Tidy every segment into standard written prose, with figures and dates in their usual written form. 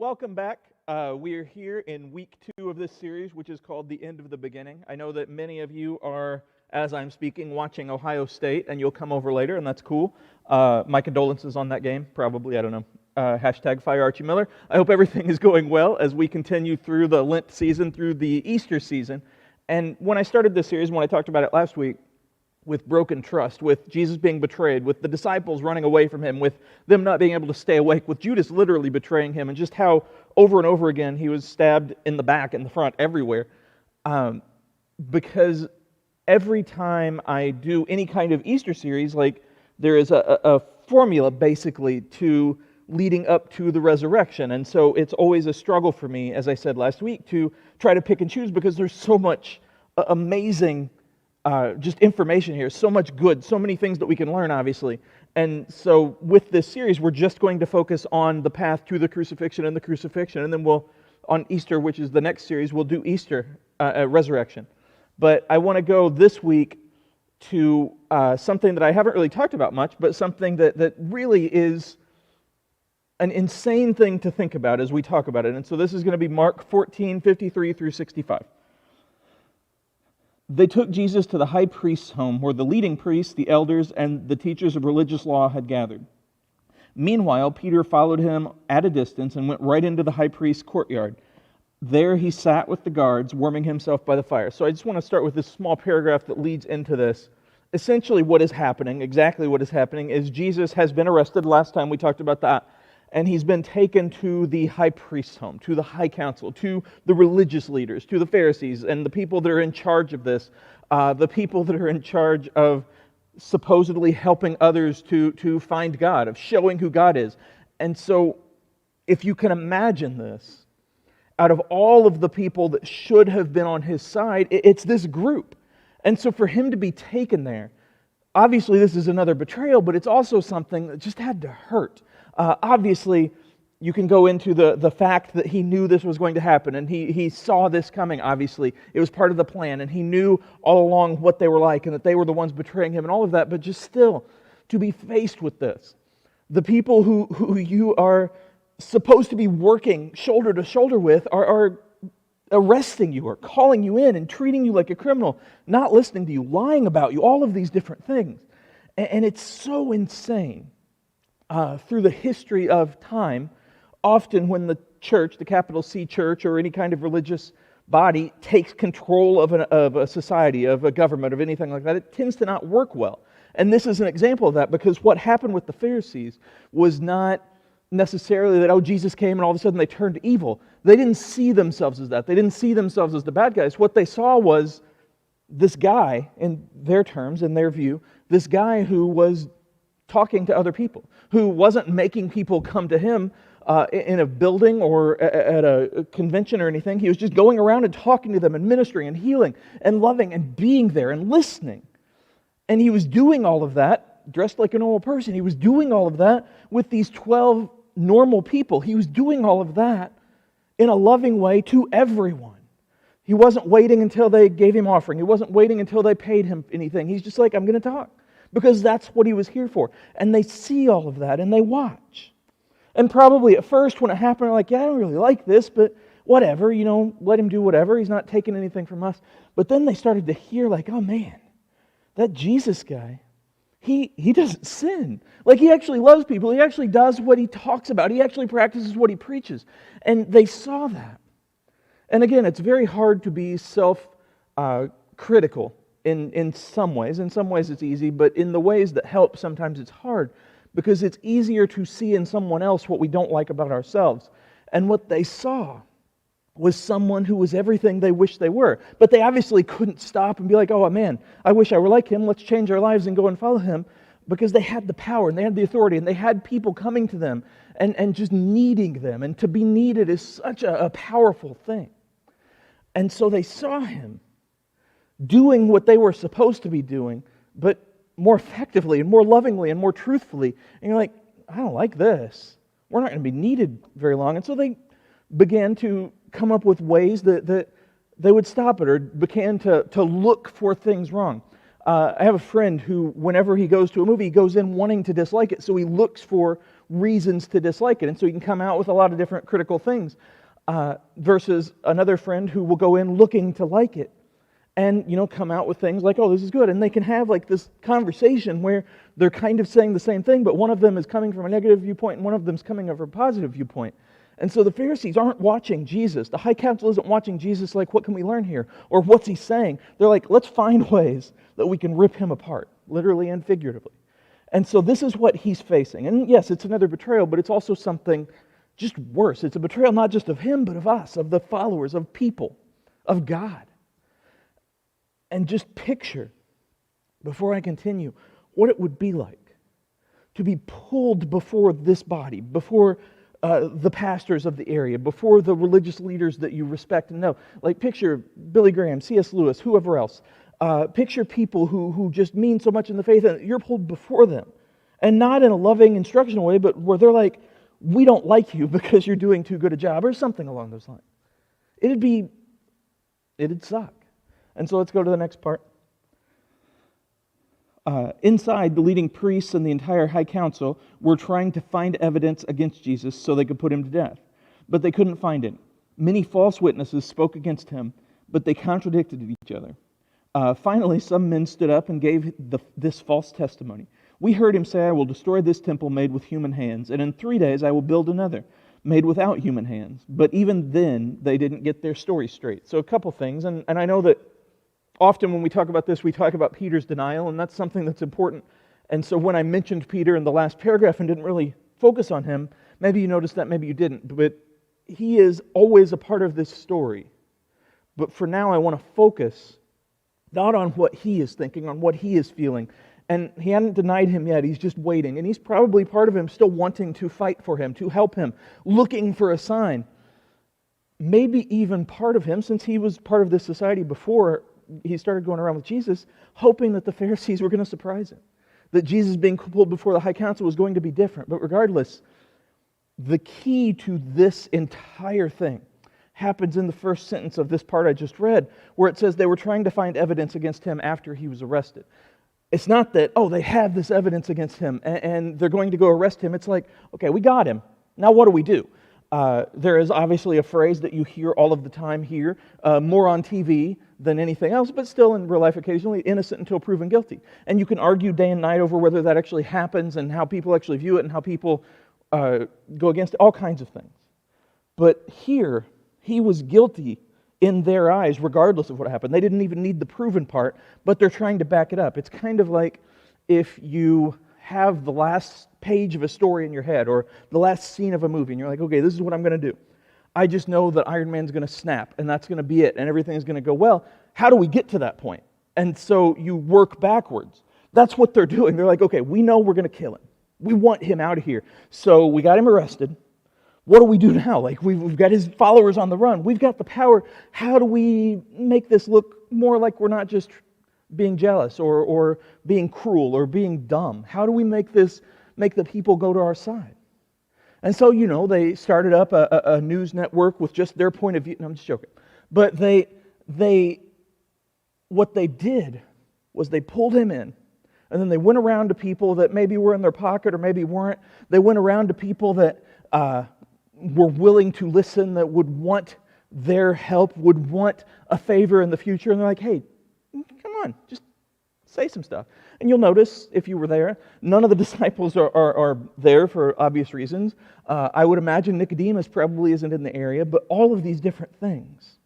Welcome back. We are here in week 2 of this series, which is called The End of the Beginning. I know that many of you are, as I'm speaking, watching Ohio State, and you'll come over later, and that's cool. My condolences on that game, probably, I don't know. Hashtag Fire Archie Miller. I hope everything is going well as we continue through the Lent season, through the Easter season. And when I started this series, when I talked about it last week, with broken trust, with Jesus being betrayed, with the disciples running away from him, with them not being able to stay awake, with Judas literally betraying him, and just how over and over again he was stabbed in the back, in the front, everywhere. Because every time I do any kind of Easter series, like there is a formula basically to leading up to the resurrection. And so it's always a struggle for me, as I said last week, to try to pick and choose because there's so much amazing just information here, so much good, so many things that we can learn, obviously. And so with this series, we're just going to focus on the path to the crucifixion and the crucifixion, and then we'll, on Easter, which is the next series, we'll do Easter, resurrection. But I want to go this week to something that I haven't really talked about much, but something that really is an insane thing to think about as we talk about it. And so this is going to be Mark 14:53 through 65. They took Jesus to the high priest's home, where the leading priests, the elders, and the teachers of religious law had gathered. Meanwhile, Peter followed him at a distance and went right into the high priest's courtyard. There he sat with the guards, warming himself by the fire. So I just want to start with this small paragraph that leads into this. Essentially what is happening, exactly what is happening, is Jesus has been arrested. Last time we talked about that. And he's been taken to the high priest's home, to the high council, to the religious leaders, to the Pharisees, and the people that are in charge of this, the people that are in charge of supposedly helping others to find God, of showing who God is. And so, if you can imagine this, out of all of the people that should have been on his side, it's this group. And so for him to be taken there, obviously this is another betrayal, but it's also something that just had to hurt. Obviously, you can go into the fact that he knew this was going to happen, and he saw this coming, obviously. It was part of the plan, and he knew all along what they were like, and that they were the ones betraying him, and all of that, but just still, to be faced with this. The people who you are supposed to be working shoulder to shoulder with are arresting you, or calling you in, and treating you like a criminal, not listening to you, lying about you, all of these different things. And it's so insane. Through the history of time, often when the church, the capital C church, or any kind of religious body takes control of a society, of a government, of anything like that, it tends to not work well. And this is an example of that, because what happened with the Pharisees was not necessarily that, Jesus came and all of a sudden they turned evil. They didn't see themselves as that. They didn't see themselves as the bad guys. What they saw was this guy, in their terms, in their view, this guy who was talking to other people, who wasn't making people come to him in a building or at a convention or anything. He was just going around and talking to them and ministering and healing and loving and being there and listening. And he was doing all of that, dressed like a normal person. He was doing all of that with these 12 normal people. He was doing all of that in a loving way to everyone. He wasn't waiting until they gave him offering. He wasn't waiting until they paid him anything. He's just like, I'm going to talk. Because that's what he was here for. And they see all of that and they watch. And probably at first when it happened, they're like, I don't really like this, but whatever, let him do whatever. He's not taking anything from us. But then they started to hear like, oh man, that Jesus guy, he doesn't sin. Like he actually loves people. He actually does what he talks about. He actually practices what he preaches. And they saw that. And again, it's very hard to be self-critical. In some ways. In some ways it's easy, but in the ways that help, sometimes it's hard, because it's easier to see in someone else what we don't like about ourselves. And what they saw was someone who was everything they wish they were. But they obviously couldn't stop and be like, oh man, I wish I were like him, let's change our lives and go and follow him, because they had the power and they had the authority and they had people coming to them and just needing them. And to be needed is such a powerful thing. And so they saw him doing what they were supposed to be doing, but more effectively and more lovingly and more truthfully. And you're like, I don't like this. We're not going to be needed very long. And so they began to come up with ways that they would stop it, or began to look for things wrong. I have a friend who, whenever he goes to a movie, he goes in wanting to dislike it, so he looks for reasons to dislike it. And so he can come out with a lot of different critical things versus another friend who will go in looking to like it and, come out with things like, oh, this is good. And they can have like this conversation where they're kind of saying the same thing, but one of them is coming from a negative viewpoint and one of them is coming from a positive viewpoint. And so the Pharisees aren't watching Jesus. The high council isn't watching Jesus like, what can we learn here? Or what's he saying? They're like, let's find ways that we can rip him apart, literally and figuratively. And so this is what he's facing. And yes, it's another betrayal, but it's also something just worse. It's a betrayal not just of him, but of us, of the followers, of people, of God. And just picture, before I continue, what it would be like to be pulled before this body, before the pastors of the area, before the religious leaders that you respect and know. Like picture Billy Graham, C.S. Lewis, whoever else. Picture people who just mean so much in the faith, and you're pulled before them. And not in a loving, instructional way, but where they're like, we don't like you because you're doing too good a job, or something along those lines. It'd suck. And so let's go to the next part. Inside, the leading priests and the entire high council were trying to find evidence against Jesus so they could put him to death. But they couldn't find it. Many false witnesses spoke against him, but they contradicted each other. Finally, some men stood up and gave this false testimony. We heard him say, I will destroy this temple made with human hands, and in 3 days I will build another, made without human hands. But even then, they didn't get their story straight. So a couple things, and I know that often when we talk about this, we talk about Peter's denial, and that's something that's important. And so when I mentioned Peter in the last paragraph and didn't really focus on him, maybe you noticed that, maybe you didn't. But he is always a part of this story. But for now, I want to focus not on what he is thinking, on what he is feeling. And he hadn't denied him yet. He's just waiting. And he's probably part of him still wanting to fight for him, to help him, looking for a sign. Maybe even part of him, since he was part of this society before he started going around with Jesus, hoping that the Pharisees were going to surprise him, that Jesus being pulled before the high council was going to be different. But regardless, the key to this entire thing happens in the first sentence of this part I just read, where it says they were trying to find evidence against him after he was arrested. It's not that, they have this evidence against him and they're going to go arrest him. It's like, okay, we got him. Now what do we do? There is obviously a phrase that you hear all of the time here, more on TV than anything else, but still in real life occasionally, innocent until proven guilty. And you can argue day and night over whether that actually happens and how people actually view it and how people go against it, all kinds of things. But here, he was guilty in their eyes, regardless of what happened. They didn't even need the proven part, but they're trying to back it up. It's kind of like if you have the last page of a story in your head or the last scene of a movie, and you're like, okay, this is what I'm going to do. I just know that Iron Man's going to snap, and that's going to be it, and everything's going to go well. How do we get to that point? And so you work backwards. That's what they're doing. They're like, okay, we know we're going to kill him. We want him out of here. So we got him arrested. What do we do now? Like, we've got his followers on the run. We've got the power. How do we make this look more like we're not just being jealous or being cruel or being dumb? How do we make the people go to our side? And so, they started up a news network with just their point of view. No, I'm just joking. But what they did was they pulled him in, and then they went around to people that maybe were in their pocket or maybe weren't. They went around to people that were willing to listen, that would want their help, would want a favor in the future. And they're like, hey, come on, just say some stuff. And you'll notice, if you were there, none of the disciples are there for obvious reasons. I would imagine Nicodemus probably isn't in the area, but all of these different things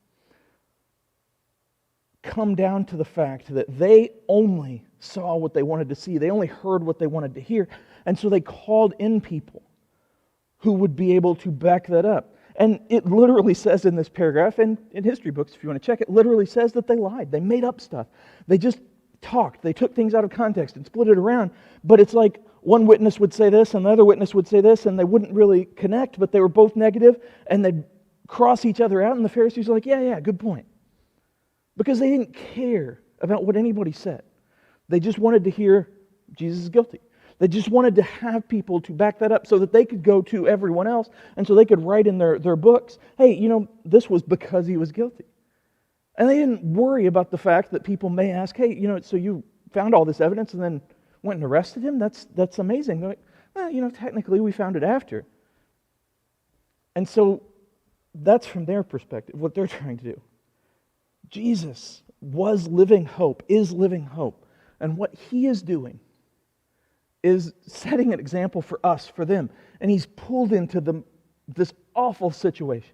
come down to the fact that they only saw what they wanted to see. They only heard what they wanted to hear. And so they called in people who would be able to back that up. And it literally says in this paragraph, and in history books, if you want to check, it literally says that they lied. They made up stuff. They just talked. They took things out of context and split it around. But it's like one witness would say this and the other witness would say this, and they wouldn't really connect, but they were both negative, and they'd cross each other out, and the Pharisees are like, yeah, good point. Because they didn't care about what anybody said. They just wanted to hear Jesus is guilty. They just wanted to have people to back that up so that they could go to everyone else and so they could write in their books, hey, this was because he was guilty. And they didn't worry about the fact that people may ask, hey, so you found all this evidence and then went and arrested him? That's amazing. Well, technically we found it after. And so that's from their perspective, what they're trying to do. Jesus was living hope, is living hope. And what he is doing is setting an example for us, for them. And he's pulled into this awful situation.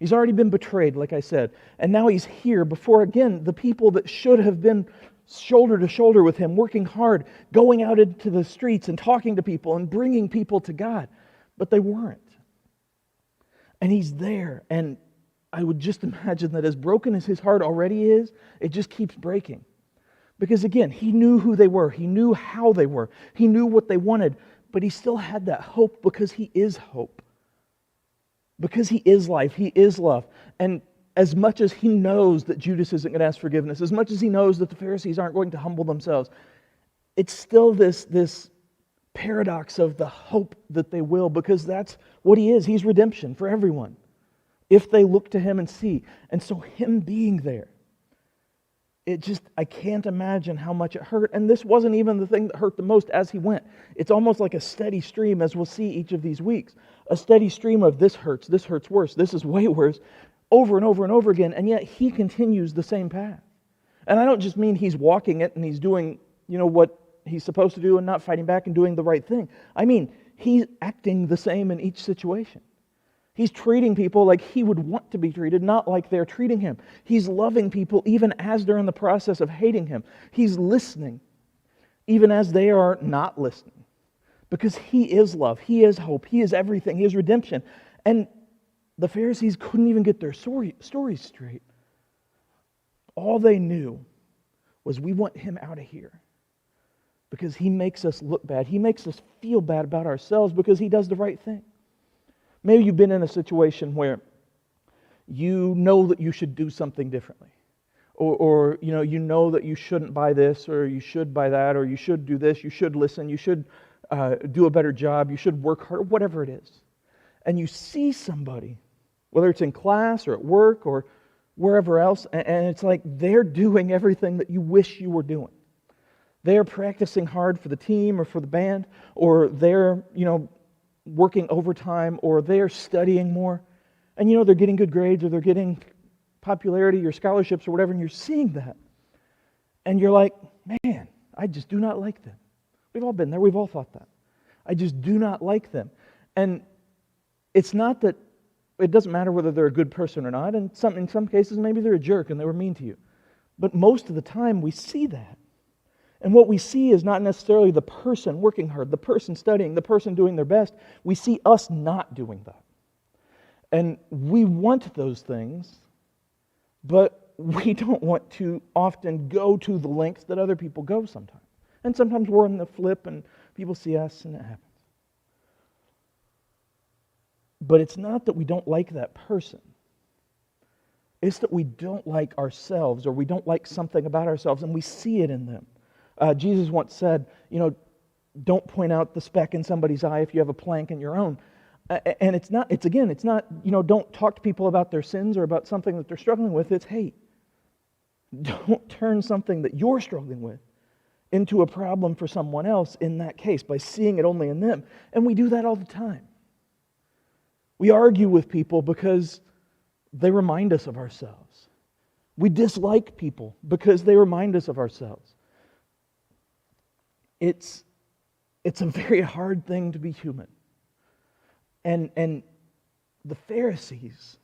He's already been betrayed, like I said. And now he's here before, again, the people that should have been shoulder to shoulder with him, working hard, going out into the streets and talking to people and bringing people to God. But they weren't. And he's there. And I would just imagine that as broken as his heart already is, it just keeps breaking. Because again, he knew who they were. He knew how they were. He knew what they wanted. But he still had that hope because he is hope. Because he is life. He is love. And as much as he knows that Judas isn't going to ask forgiveness, as much as he knows that the Pharisees aren't going to humble themselves, it's still this paradox of the hope that they will, because that's what he is. He's redemption for everyone, if they look to him and see. And so him being there, I can't imagine how much it hurt. And this wasn't even the thing that hurt the most as he went. It's almost like a steady stream, as we'll see each of these weeks. A steady stream of this hurts worse, this is way worse, over and over and over again. And yet he continues the same path. And I don't just mean he's walking it and he's doing, what he's supposed to do and not fighting back and doing the right thing. I mean, he's acting the same in each situation. He's treating people like he would want to be treated, not like they're treating him. He's loving people even as they're in the process of hating him. He's listening even as they are not listening. Because he is love, he is hope, he is everything, he is redemption. And the Pharisees couldn't even get their stories straight. All they knew was, we want him out of here. Because he makes us look bad. He makes us feel bad about ourselves because he does the right thing. Maybe you've been in a situation where you know that you should do something differently. Or you know that you shouldn't buy this, or you should buy that, or you should do this, you should listen, you should do a better job, you should work harder, whatever it is. And you see somebody, whether it's in class or at work or wherever else, and it's like they're doing everything that you wish you were doing. They're practicing hard for the team or for the band, or they're, working overtime, or they're studying more. And they're getting good grades, or they're getting popularity or scholarships or whatever, and you're seeing that. And you're like, man, I just do not like them. We've all been there. We've all thought that. I just do not like them. And it's not that, it doesn't matter whether they're a good person or not. And in some cases, maybe they're a jerk and they were mean to you. But most of the time, we see that. And what we see is not necessarily the person working hard, the person studying, the person doing their best. We see us not doing that. And we want those things, but we don't want to often go to the lengths that other people go sometimes. And sometimes we're in the flip and people see us and it happens. But it's not that we don't like that person. It's that we don't like ourselves, or we don't like something about ourselves, and we see it in them. Jesus once said, don't point out the speck in somebody's eye if you have a plank in your own. And it's not, don't talk to people about their sins or about something that they're struggling with. It's, hey, don't turn something that you're struggling with into a problem for someone else in that case by seeing it only in them. And we do that all the time. We argue with people because they remind us of ourselves. We dislike people because they remind us of ourselves. It's a very hard thing to be human. And the Pharisees,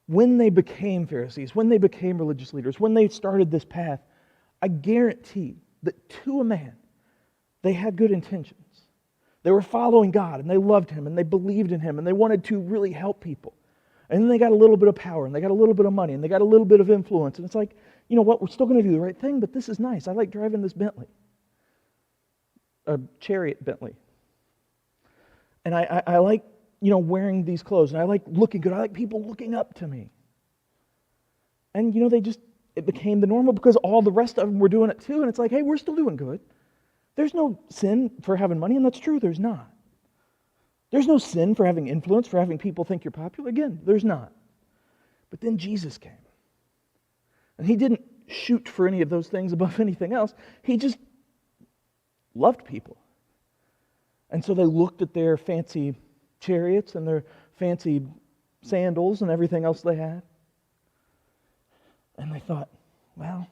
when they became Pharisees, when they became religious leaders, when they started this path, I guarantee that to a man, they had good intentions. They were following God, and they loved Him, and they believed in Him, and they wanted to really help people. And then they got a little bit of power, and they got a little bit of money, and they got a little bit of influence. And it's like, you know what, we're still going to do the right thing, but this is nice. I like driving this Bentley. A chariot Bentley. And I like, wearing these clothes, and I like looking good. I like people looking up to me. And, it became the normal because all the rest of them were doing it too. And it's like, hey, we're still doing good. There's no sin for having money, and that's true, there's not. There's no sin for having influence, for having people think you're popular. Again, there's not. But then Jesus came. And He didn't shoot for any of those things above anything else. He just loved people. And so they looked at their fancy chariots and their fancy sandals and everything else they had. And they thought, well,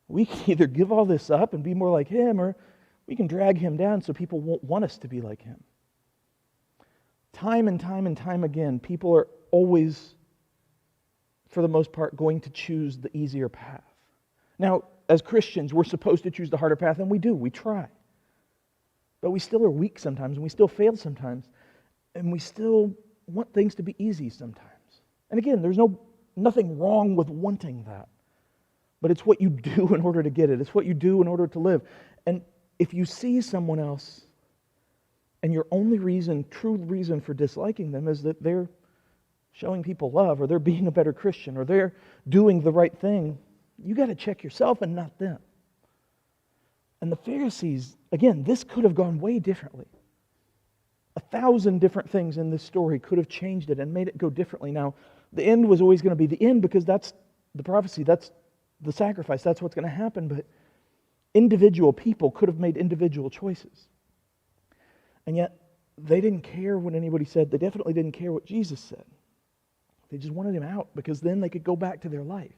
we can either give all this up and be more like him, or we can drag him down so people won't want us to be like him. Time and time and time again, people are always, for the most part, going to choose the easier path. Now, as Christians, we're supposed to choose the harder path, and we do. We try. But we still are weak sometimes, and we still fail sometimes, and we still want things to be easy sometimes. And again, there's nothing wrong with wanting that. But it's what you do in order to get it. It's what you do in order to live. And if you see someone else, and your only true reason for disliking them is that they're showing people love, or they're being a better Christian, or they're doing the right thing, you got to check yourself and not them. And the Pharisees, again, this could have gone way differently. 1,000 different things in this story could have changed it and made it go differently. Now, the end was always going to be the end because that's the prophecy, that's the sacrifice, that's what's going to happen. But individual people could have made individual choices. And yet, they didn't care what anybody said. They definitely didn't care what Jesus said. They just wanted him out because then they could go back to their life.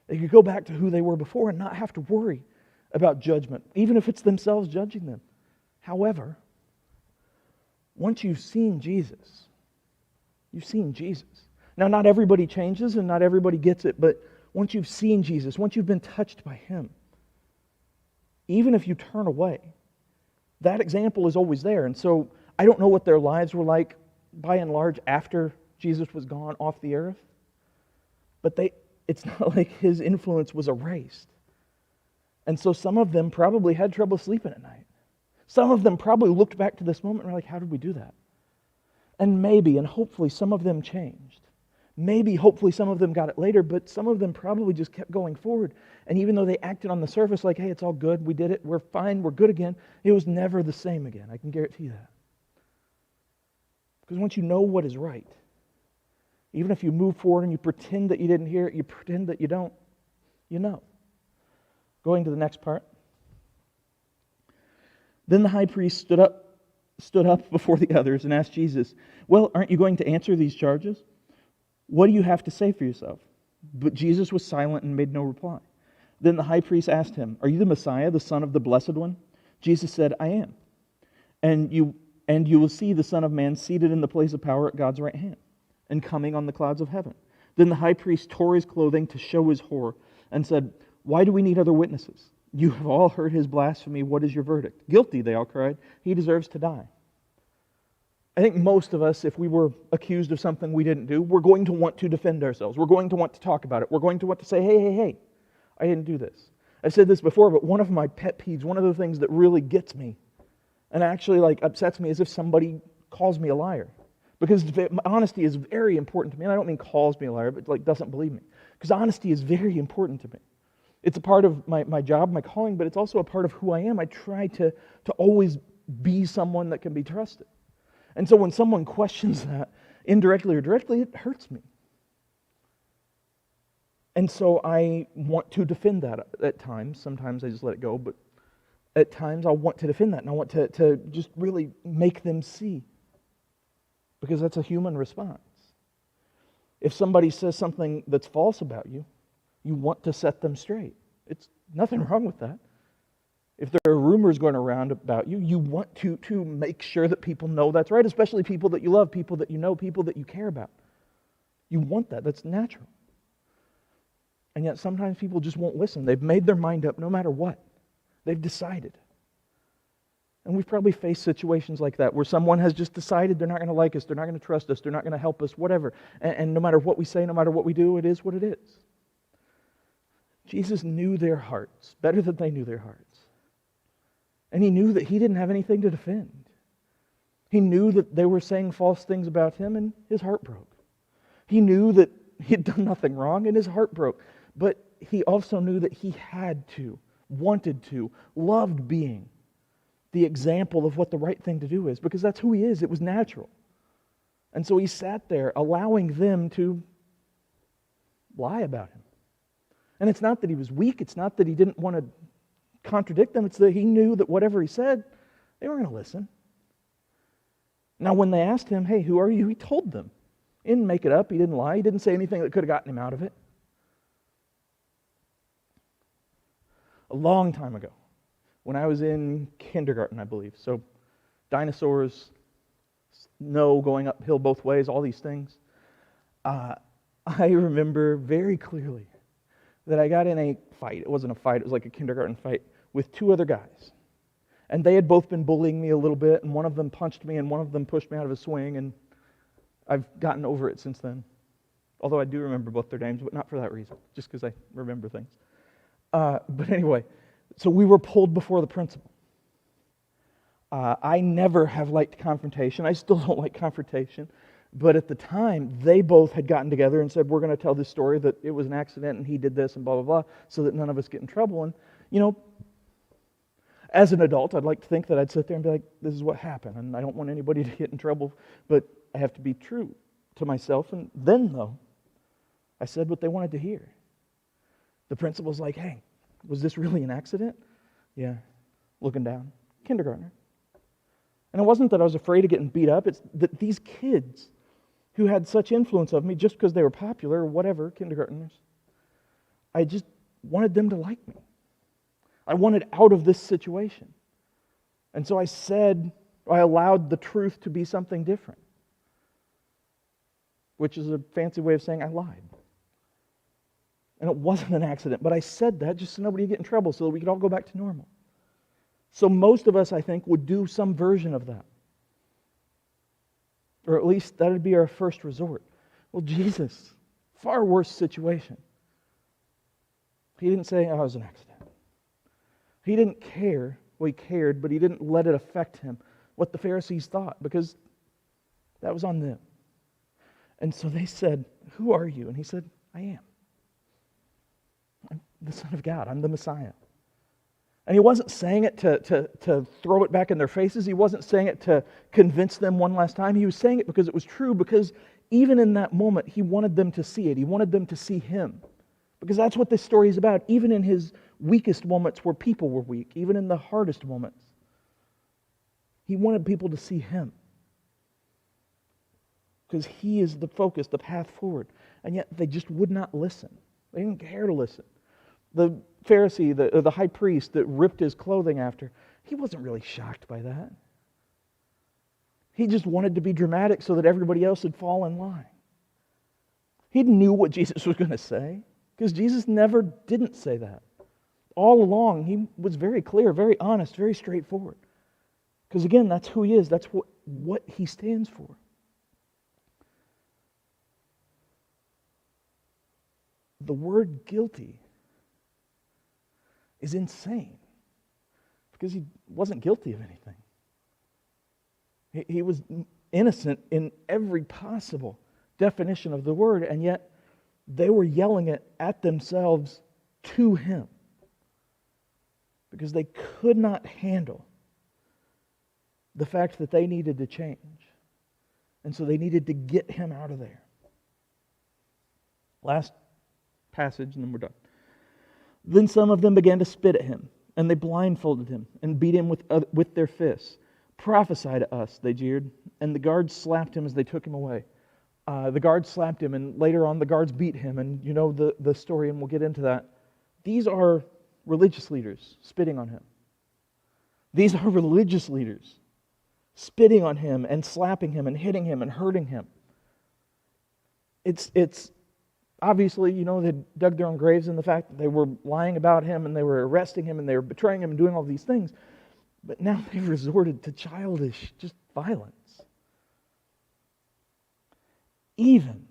They could go back to who they were before and not have to worry about judgment, even if it's themselves judging them. However, once you've seen Jesus, you've seen Jesus. Now, not everybody changes and not everybody gets it, but once you've seen Jesus, once you've been touched by him, even if you turn away, that example is always there. And so I don't know what their lives were like by and large after Jesus was gone off the earth, but it's not like his influence was erased. And so some of them probably had trouble sleeping at night. Some of them probably looked back to this moment and were like, how did we do that? And maybe, and hopefully, some of them changed. Maybe, hopefully, some of them got it later, but some of them probably just kept going forward. And even though they acted on the surface like, hey, it's all good, we did it, we're fine, we're good again, it was never the same again. I can guarantee you that. Because once you know what is right, even if you move forward and you pretend that you didn't hear it, you pretend that you don't, you know. Going to the next part. Then the high priest stood up before the others and asked Jesus, well, aren't you going to answer these charges? What do you have to say for yourself? But Jesus was silent and made no reply. Then the high priest asked him, are you the Messiah, the Son of the Blessed One? Jesus said, I am. And you will see the Son of Man seated in the place of power at God's right hand, and coming on the clouds of heaven. Then the high priest tore his clothing to show his horror, and said, why do we need other witnesses? You have all heard his blasphemy. What is your verdict? Guilty, they all cried. He deserves to die. I think most of us, if we were accused of something we didn't do, we're going to want to defend ourselves. We're going to want to talk about it. We're going to want to say, hey, I didn't do this. I've said this before, but one of my pet peeves, one of the things that really gets me and actually upsets me is if somebody calls me a liar. Because honesty is very important to me. And I don't mean calls me a liar, but doesn't believe me. Because honesty is very important to me. It's a part of my job, my calling, but it's also a part of who I am. I try to always be someone that can be trusted. And so when someone questions that, indirectly or directly, it hurts me. And so I want to defend that at times. Sometimes I just let it go, but at times I want to defend that, and I want to just really make them see. Because that's a human response. If somebody says something that's false about you, you want to set them straight. It's nothing wrong with that. If there are rumors going around about you, you want to make sure that people know that's right, especially people that you love, people that you know, people that you care about. You want that. That's natural. And yet sometimes people just won't listen. They've made their mind up no matter what. They've decided. And we've probably faced situations like that where someone has just decided they're not going to like us, they're not going to trust us, they're not going to help us, whatever. And no matter what we say, no matter what we do, it is what it is. Jesus knew their hearts better than they knew their hearts. And he knew that he didn't have anything to defend. He knew that they were saying false things about him, and his heart broke. He knew that he had done nothing wrong, and his heart broke. But he also knew that he had to, wanted to, loved being the example of what the right thing to do is, because that's who he is. It was natural. And so he sat there allowing them to lie about him. And it's not that he was weak. It's not that he didn't want to contradict them. It's that he knew that whatever he said, They weren't going to listen. Now, when they asked him, hey, who are you? He told them. He didn't make it up. He didn't lie. He didn't say anything that could have gotten him out of it. A long time ago, when I was in kindergarten, I believe. So, dinosaurs, snow going uphill both ways, all these things. I remember very clearly that I got in a fight. It wasn't a fight. It was like a kindergarten fight with two other guys. And they had both been bullying me a little bit, and one of them punched me, and one of them pushed me out of a swing, and I've gotten over it since then. Although I do remember both their names, but not for that reason, just because I remember things. But anyway, so we were pulled before the principal. I never have liked confrontation. I still don't like confrontation. But at the time, they both had gotten together and said, we're going to tell this story that it was an accident and he did this and blah, blah, blah, so that none of us get in trouble. And, as an adult, I'd like to think that I'd sit there and be like, this is what happened, and I don't want anybody to get in trouble, but I have to be true to myself. And then, though, I said what they wanted to hear. The principal's like, hey, was this really an accident? Yeah, looking down. Kindergartner. And it wasn't that I was afraid of getting beat up, it's that these kids who had such influence of me just because they were popular or whatever, kindergartners, I just wanted them to like me. I wanted out of this situation. And so I allowed the truth to be something different, which is a fancy way of saying I lied. And it wasn't an accident, but I said that just so nobody would get in trouble, so that we could all go back to normal. So most of us, I think, would do some version of that. Or at least that would be our first resort. Well, Jesus, far worse situation. He didn't say, oh, it was an accident. He didn't care. Well, he cared, but he didn't let it affect him, what the Pharisees thought, because that was on them. And so they said, who are you? And he said, I am. I'm the Son of God. I'm the Messiah. And he wasn't saying it to throw it back in their faces. He wasn't saying it to convince them one last time. He was saying it because it was true, because even in that moment, he wanted them to see it. He wanted them to see him. Because that's what this story is about, even in his weakest moments where people were weak, even in the hardest moments. He wanted people to see him. Because he is the focus, the path forward. And yet they just would not listen. They didn't care to listen. The Pharisee, the high priest that ripped his clothing after, he wasn't really shocked by that. He just wanted to be dramatic so that everybody else would fall in line. He knew what Jesus was going to say, because Jesus didn't say that. All along, he was very clear, very honest, very straightforward. Because again, that's who he is. That's what he stands for. The word guilty is insane, because he wasn't guilty of anything. He was innocent in every possible definition of the word, and yet they were yelling it at themselves to him, because they could not handle the fact that they needed to change. And so they needed to get him out of there. Last passage, and then we're done. Then some of them began to spit at him, and they blindfolded him and beat him with their fists. Prophesy to us, they jeered, and the guards slapped him as they took him away. The guards slapped him, and later on the guards beat him, and you know the story, and we'll get into that. These are religious leaders spitting on him. These are religious leaders spitting on him and slapping him and hitting him and hurting him. It's obviously, they dug their own graves in the fact that they were lying about him and they were arresting him and they were betraying him and doing all these things. But now they've resorted to childish, just violence. Even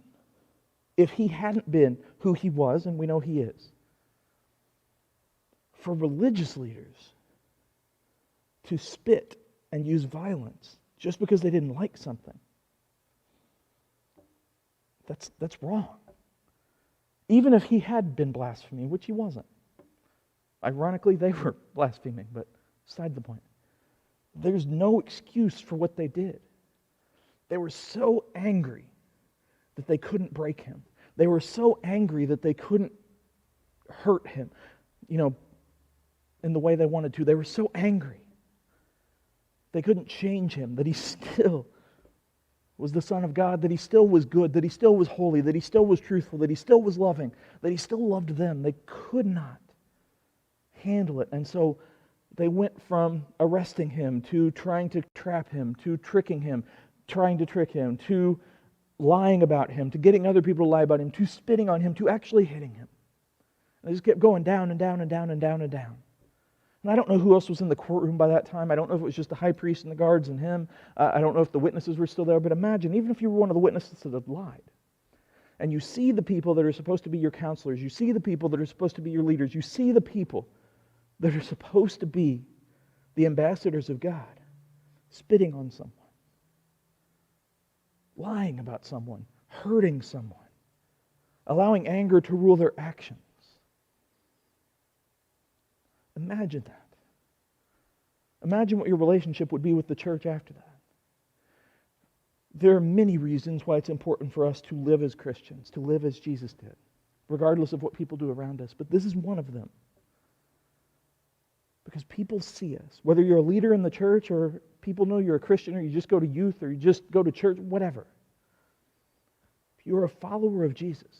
if he hadn't been who he was, and we know he is, for religious leaders to spit and use violence just because they didn't like something, that's wrong. Even if he had been blaspheming, which he wasn't. Ironically, they were blaspheming, but beside the point. There's no excuse for what they did. They were so angry that they couldn't break him. They were so angry that they couldn't hurt him, in the way they wanted to. They were so angry They couldn't change him, that he still was the Son of God, that he still was good, that he still was holy, that he still was truthful, that he still was loving, that he still loved them. They could not handle it. And so they went from arresting him to trying to trap him, to tricking him, trying to trick him, to lying about him, to getting other people to lie about him, to spitting on him, to actually hitting him. And they just kept going down and down and down and down and down. And I don't know who else was in the courtroom by that time. I don't know if it was just the high priest and the guards and him. I don't know if the witnesses were still there. But imagine, even if you were one of the witnesses that had lied, and you see the people that are supposed to be your counselors, you see the people that are supposed to be your leaders, you see the people that are supposed to be the ambassadors of God, spitting on someone, lying about someone, hurting someone, allowing anger to rule their actions. Imagine that. Imagine what your relationship would be with the church after that. There are many reasons why it's important for us to live as Christians, to live as Jesus did, regardless of what people do around us. But this is one of them. Because people see us. Whether you're a leader in the church or people know you're a Christian or you just go to youth or you just go to church, whatever. If you're a follower of Jesus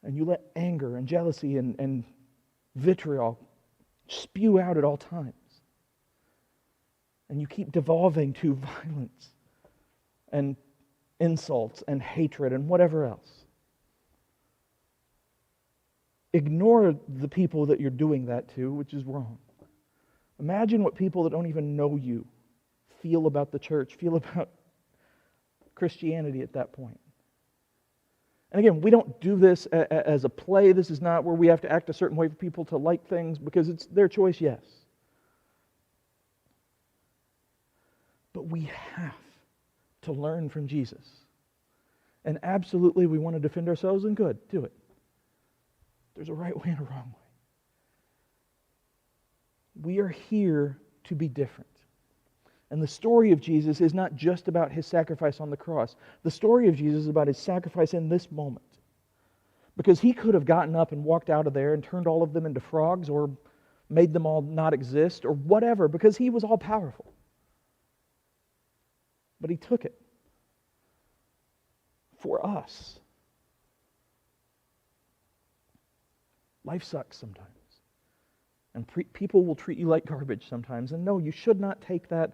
and you let anger and jealousy and vitriol spew out at all times, and you keep devolving to violence and insults and hatred and whatever else, ignore the people that you're doing that to, which is wrong. Imagine what people that don't even know you feel about the church, feel about Christianity at that point. And again, we don't do this as a play. This is not where we have to act a certain way for people to like things, because it's their choice, yes. But we have to learn from Jesus. And absolutely, we want to defend ourselves, and good, do it. There's a right way and a wrong way. We are here to be different. And the story of Jesus is not just about his sacrifice on the cross. The story of Jesus is about his sacrifice in this moment. Because he could have gotten up and walked out of there and turned all of them into frogs or made them all not exist or whatever, because he was all powerful. But he took it for us. Life sucks sometimes. And people will treat you like garbage sometimes. And no, you should not take that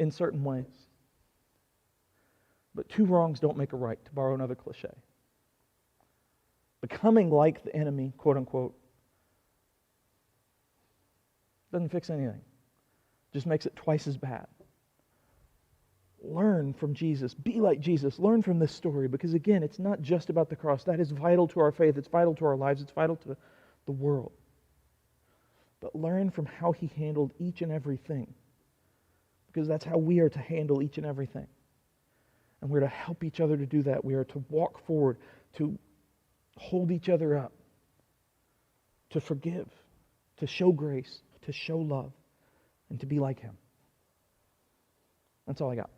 in certain ways. But two wrongs don't make a right, to borrow another cliche. Becoming like the enemy, quote unquote, doesn't fix anything. Just makes it twice as bad. Learn from Jesus. Be like Jesus. Learn from this story, because again, it's not just about the cross. That is vital to our faith. It's vital to our lives. It's vital to the world. But learn from how he handled each and everything, because that's how we are to handle each and everything. And we're to help each other to do that. We are to walk forward, to hold each other up, to forgive, to show grace, to show love, and to be like him. That's all I got.